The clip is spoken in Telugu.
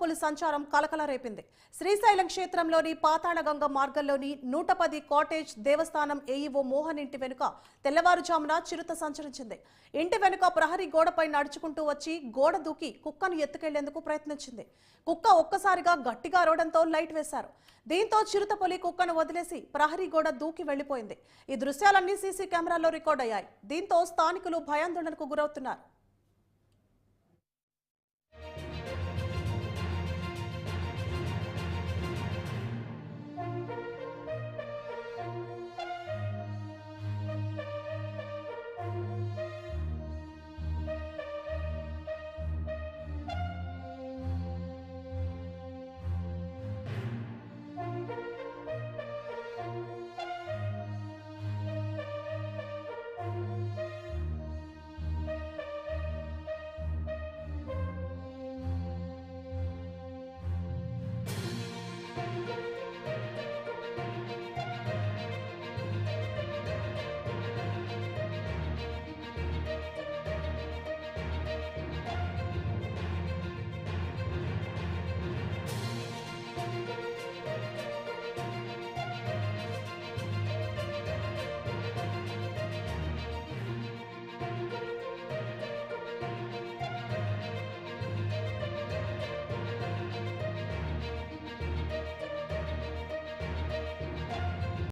పులి సంచారం కలకల రేపింది. శ్రీశైలం క్షేత్రంలోని పాతాళగంగ మార్గంలోని 110 కాటేజ్ దేవస్థానం ఏఈఓ మోహన్ ఇంటి వెనుక తెల్లవారుజామున చిరుత సంచరించింది. ఇంటి వెనుక ప్రహరీ గోడపై నడుచుకుంటూ వచ్చి గోడ దూకి కుక్కను ఎత్తుకెళ్లేందుకు ప్రయత్నించింది. కుక్క ఒక్కసారిగా గట్టిగా అరవడంతో లైట్ వేశారు. దీంతో చిరుత పులి కుక్కను వదిలేసి ప్రహరీ గోడ దూకి వెళ్లిపోయింది. ఈ దృశ్యాలన్నీ సీసీ కెమెరాల్లో రికార్డ్ అయ్యాయి. దీంతో స్థానికులు భయాందోళనకు గురవుతున్నారు.